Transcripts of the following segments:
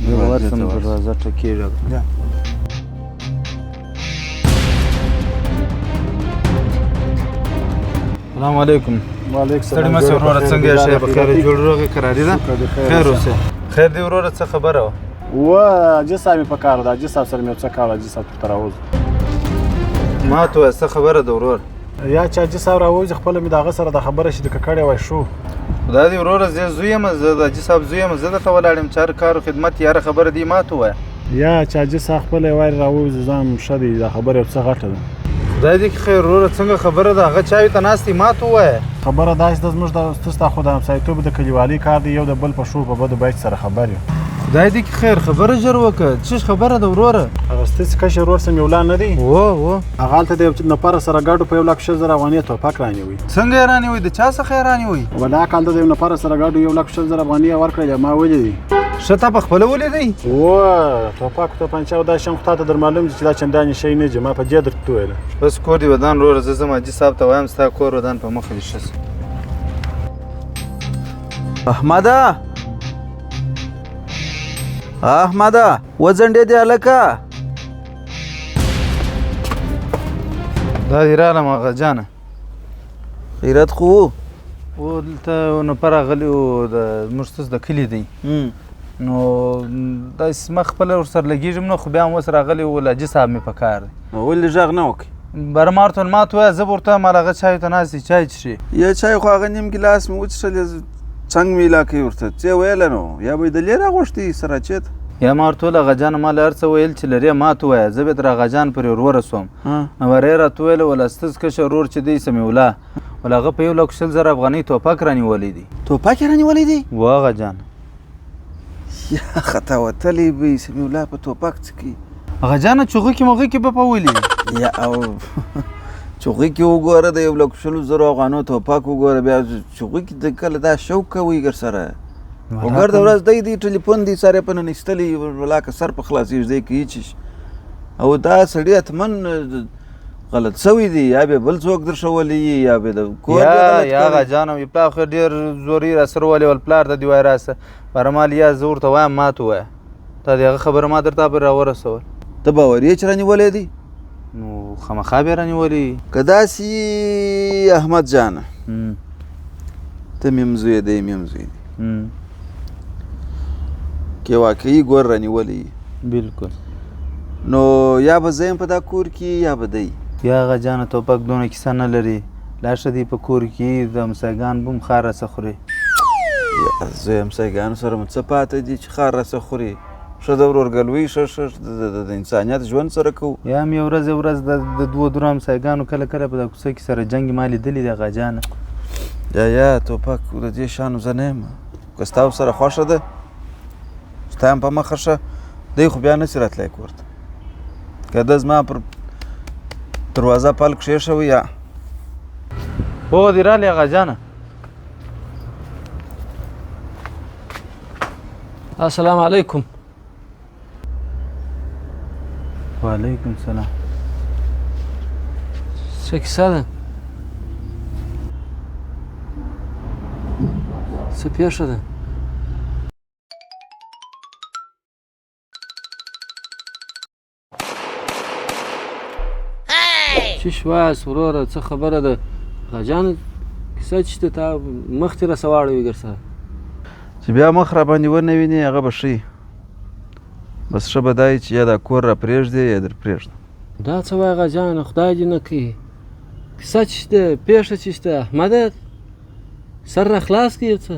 زه ورسم دروازه ټکېږه. السلام علیکم. وعلیکم ستړي مه شئ وروره، څنګه یې شی بخیر یې جوړ روغ یې کراري ده؟ خیر اوسې. خیر دی وروره، څه خبره وه؟ حاجي صاحب مې په کار ده، حاجي صاحب سره مې یو څه کار حاجي صاحب ته راوځو. ما ته ووایه څه خبره ده ورور؟ یا چې حاجي صاحب راوځي خپله مې د هغه سره د خبره چې د ککړې وای شو. دا دی وروره، زه زوی یم، زه د حاجي صاحب زوی یم، زه درته ولاړ یم چې هر کار و خدمت یاره خبره دی ما ته ووایه. یا چې حاجي صاحب خپله یې وایي راوځي ځان ښه دی، دا خبره یو څه غټه ده. خدای دې خیر وروره، څنګه خبره ده؟ هغه چاوي ته ناست دی ما ته ووایه. خبره دا چې زموږ د ستا خو د همسایتوب د کلیوالي کار دی، یو د بل په شو په بدو بیت سره خبر یم. خدای دې خیر خبره ژر وکړه. څه خبره ده وروره؟ هغه ستاسې کشر ورور سم یو لا نه دی؟ و هغه هلته د یو نفر سره ګډو په 1,20,000 افغانۍ توپک رانیوي. څنګه یې رانیوي؟ د چا څخه یې رانیوي؟ ولا کال د یو نفر سره ګډو 1,20,000 افغانۍ ورکړلې، ما ولیدې. ښه تا په خپله ولیدی؟ توپک توپنچه او دا شیان خو تا ته در معلوم دي چې دا چندانې شی نه دي، ما په دې درته وویله. بس کور دې ودان وروره، زه ځم حاجي صاحب ته وایم ستا کور ودان په مخه دې ښه سي. احمده احمده وځنډېدې هلکه. دا دې رالم هغه جانه. خیرت خو و؟ و دلته نفر راغلي وو، زموږ ستاسو د کلي دی، نو داسې ما خپله ورسره لګېږم نه، خو بیا هم اوس راغلی وو، حاجي صاحب مې په کار دی. ولې غږ نه وکړې؟ بره ما ورته ویل ما ته ووایه زه به ورته وایم هغه چایو ته ناست دی چای څښي. یا چای خو هغه نیم ګیلاس مې وڅښلې، څنګ مې لا کوي ورته څه ویله نو، یا به یې دلې راغوښتي سره چېرته؟ یا ما ورته ویل هغه جانه ما له هر څه ویل چې لرې ما ته ووایه، زه بیا تر هغه جان پورې ور ورسوم. نو ور یې راته ویله ویل ستاسو کشر ورور چې دی سمیع الله، ویل هغه په 1,20,000 افغانۍ توپک رانیولی دی. توپک یې رانیولی دی؟ و هغه جان. یا خطا وتلی به سمیع الله په توپک څه کوي؟ هغه جانه چوغکې موغکې به په ولي یا او چوغکې وګوره د 1,20,000 افغانو توپک وګوره، بیا چوغکې د کله دا شوق کوي ګر سره وګر د ورځ دی ټلیفون دی سره په نن ایستلی ولاکه سر په خلاصېږي دی کوي چې او دا سړی حتمن غلط سوی دی، یا به بل څوک در ښولی یا به د کور یا هغه جانه وي پلار خو ډېر زوري را سره ولې ول پلار ته دې وایه راسه برمال یا زه ورته وایم ما ته ووایه، تا د هغه خبره ما درته پرې راورسول. ته باور یې چې رانیولی دی؟ نو خامخا به یې رانیولي. که داسې احمد جانه ته مې هم زوی دی مې هم زوی دی، کې واقعي ګور رانیولی بلکل، نو یا به زه یم په دا کور کې یا به دی. یا هغه جانه توپک دونه کیسه نه لري، لا ښه دی په کور کې د همسایګان به هم خار راڅه خوري. زه همسایګانو سره مو څه پاته دي چې خار راڅه خوري؟ ښه د ورورګلوۍ ښه د انسانیت ژوند سره کوو. یا هم یو ورځ د دوه درو همسایګانو کله کله په دا کوڅه کې سره جنګ ما لیدلي دی هغه جانه. یا توپک د دې شانو زه نه یم، که ستا سره خوښه ده ستا هم په مخه ښه دی، خو بیا نسي راتلی کور ته. که ده زما پر دروازه پل کښېښوی یا هو دې رالی هغه جانه. السلام علیکم. وعلیکم السلام. څه کیسه ده؟ څه پیښه ده؟ څه شوایاست وروره، څه خبره ده؟ غاجانه کیسه چې ته تا مخ ترې راسه واړوي ګر سره چې بیا مخ را باندې ونه وینې هغه به ښه بس ښه به دا چې یا دا کور را پرېږدې یا در پرېږدم. دا څه وایه غاجانه، خدای دې نه کوي. کیسه چې شته پیښه چې شته احمده سر را خلاص کړي څه؟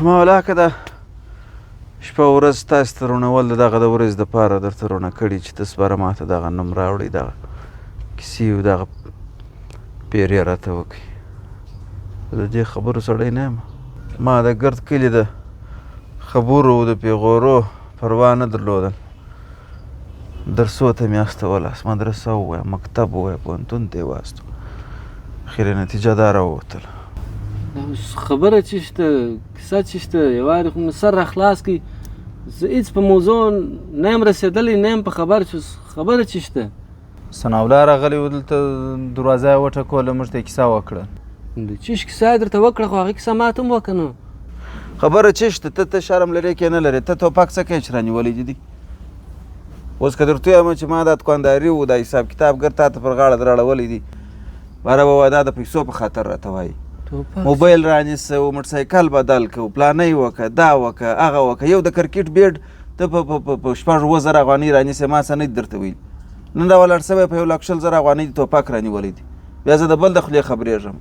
ما ولاکه دا شپه ورځ تاسې ته روڼول د دغه د ورځې دپاره درته روڼه کړي چې تاسو بره ما ته دغه نوم راوړئ، دغه کیسې او دغه پیرې راته وکړئ. د دې خبرو سړی نه یم، ما د ګرد کلي د خبرو او د پیغورو پروا نه درلودل. درسو ته مې استولاس، مدرسه ووایه، مکتب ووایه، پوهنتون ته یې واستو، اخري نتیجه دا راووتله. خبره چې شته کیسه چې شته یوارې خو مې سر را خلاص کړي، زه هېڅ په موضوع نه یم رسېدلی، نه یم په خبر چې خبره چې شته. ثناءالله راغلی و دلته دروازه یې وټکوله، موږ ته یې کیسه وکړه. د چیش کیسه یې درته وکړه خو هغه کیسه ما ته هم وکړه نو. خبره چې شته ته شرم لرې که نه لرې ته توپک څه کوې چې رانیولی دي اوس که درته ووایم چې ما دا دکانداري و دا حساب کتابګر تا ته پر غاړه دراړولی دي باره به وایي دا د پیسو په خاطر راته وایي موبایل رانیسه و موټرسایکل بدل که و پلانۍ وکړه دا وکړه هغه وکړه یو د کرکټ بیډ ته په 7,000 افغانۍ رانیسې ما څه نه دي درته ویلي نن راولاړ شوی په 1,20,000 افغانۍ د توپک رانیولی دي بیا زه د بل د خولې خبرېږم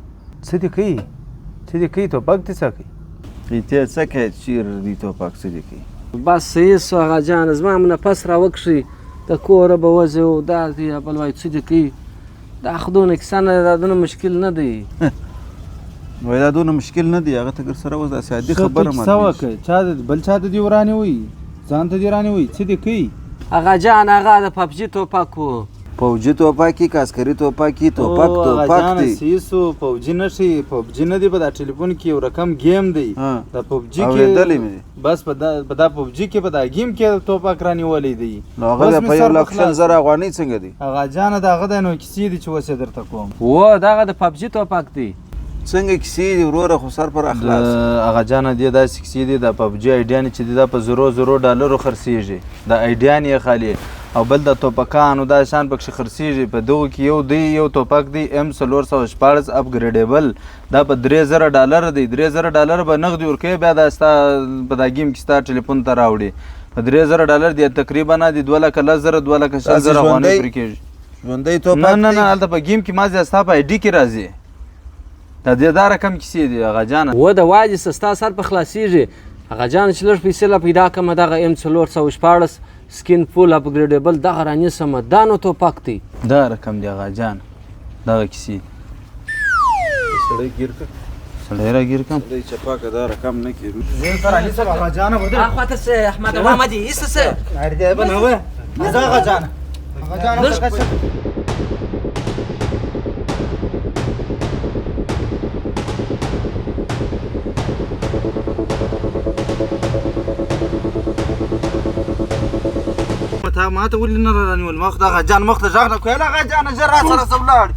څه دې کوي څه دې کوي توپک دې څه کوي ته څه کوې چیرې دي توپک څه دې کوي بس صحیح سو هغه جان زما مو نفس راوکښي د کوره به وځې او دا دی بل وایي څه دې کوي دا خو دونه کیسه نه ده دا دونه مشکل نه دی وایي دا دونه مشکل نه دی هغه ته ګر سره اوس داسې عادي خبره کیسه وکړه چا بل چا ته دې ورانیوي ځان ته دې رانیوي څه دې کوي هغه جان هغه د پبجي توپک و پوجي توپاکي که عسکري توپاکي توپک دی سیسو پوجي نه شي پوجي نه دی په دا ټلیفون کې یو رقم گیم دی دا پوجي کې اورېدلی مې بس په دا پوجي کې په دا گیم کې توپک رانیولی دی نو هغه په 1,20,000 افغانۍ څنګه دی هغه جانه د هغه دی نو کیسې دي چې اوس یې درته کوم و دغه د پبجي توپک دی څنګه کیسې دي وروره خو سر پر اخلاص هغه جانه دی داسې کیسې دي د پبجي ایډیانې چې دی دا په $0 خرڅېږي دا ایډیان یې خالي او بل د توپکانو دا شان پکښې خرڅېږي په دغو کې یو توپک دی M414 اپګریډیبل دا په $3,000 دی $3,000 به نغدي ورکوې بیا دا ستا په دا ګیم کې ستا ټلیفون ته راوړي په $3,000 دی تقریبا د 2,10,000 2,60,000 افغانۍ پرې کېږي ژوندی توپک نه هلته په ګیم کې ما ستا په آی ډي کې راځي دا دا رقم کیسې دي هغه جانه و د واجې ستا سر په خلاصېږي هغه جانه چې لږ پیسې لا پیدا کړمه دغه M414 سکین فول اپګریډیبل دغه رانیسمه دا نو توپک دی دا رقم دی هغه جان دغه کیسې سړی ګیر کړ سړی را ګیر کړم سړی چپاکه دا رقم نه کېږي زه سره رانیسم هغه جانه به اخواته سه احمد محمدي ایسه سه اړ به نه وه زه هغه جانه تا ما ته ولې نه رانیول ما خو دغه جان مخ ته غږ نه کویل هغه جانه ژر را سره څه ولاړ